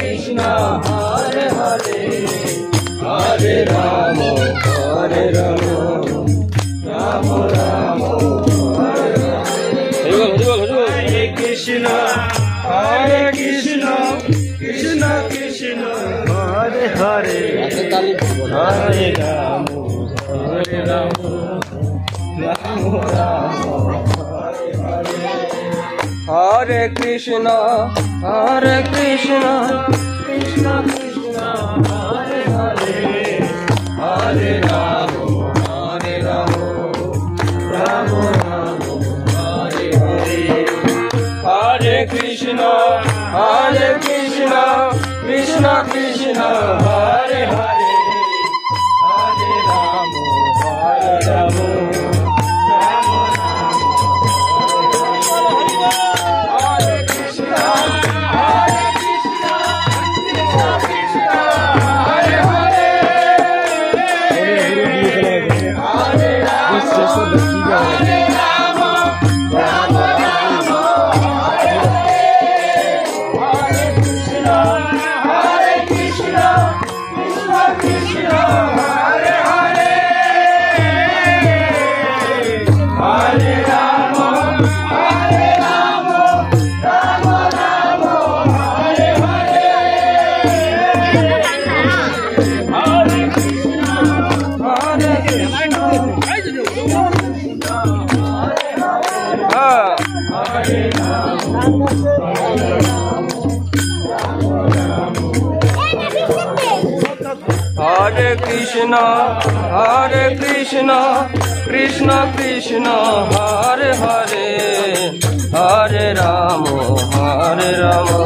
Krishna, Hare Hare, Hare Rama, Hare Rama, Rama Rama, Hare Hare. Hare Krishna, Hare Krishna, Krishna Krishna, Hare Hare, Hare Rama, Hare Rama, Rama Rama, Hare Hare. Hare Krishna, Hare Krishna, Krishna Krishna, Hare Hare, Hare Rama, Hare Rama, Rama Rama, Hare Hare. Hare Krishna, Hare Krishna, Krishna Krishna, Hare Hare, Hare Rama, Hare Rama, Rama Rama, Hare Krishna, Hare Krishna, Krishna Krishna, Hare Hare, Hare Rama, Hare Rama, Rama Rama, Hare Hare. Hare Krishna, Hare Krishna, Krishna Krishna, Hare Hare, Hare Rama, Hare Rama, Rama Rama, Hare Hare. Hare Krishna, Hare Krishna, Hare Hare Krishna, Hare Krishna, Krishna Krishna, Hare Hare, Hare Rama, Hare Rama,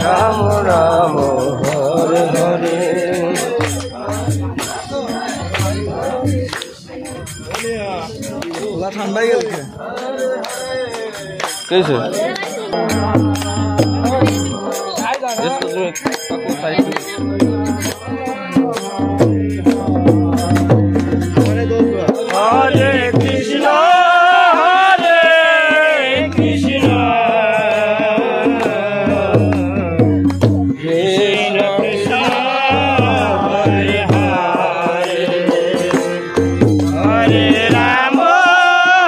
Rama Rama, Hare Hare. ठंडा ही कैसे Hare Krishna, Hare Krishna, Krishna Krishna, Hare Hare, Hare Rama,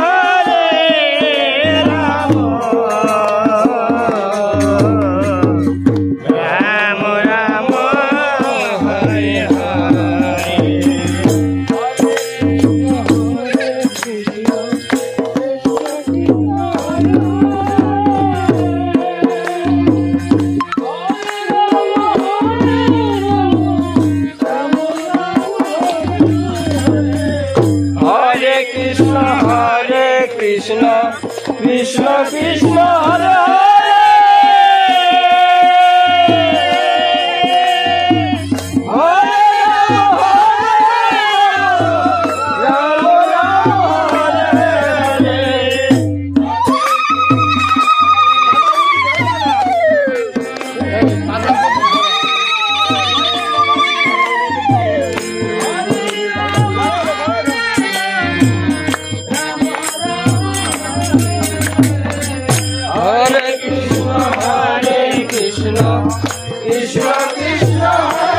Hare Rama, Rama Rama, Hare Hare. Hare Krishna, Hare Krishna, Krishna Krishna, Hare Hare, Rama Rama, Hare Hare Krishna, Hare Krishna, Krishna Krishna, Hare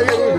Hare.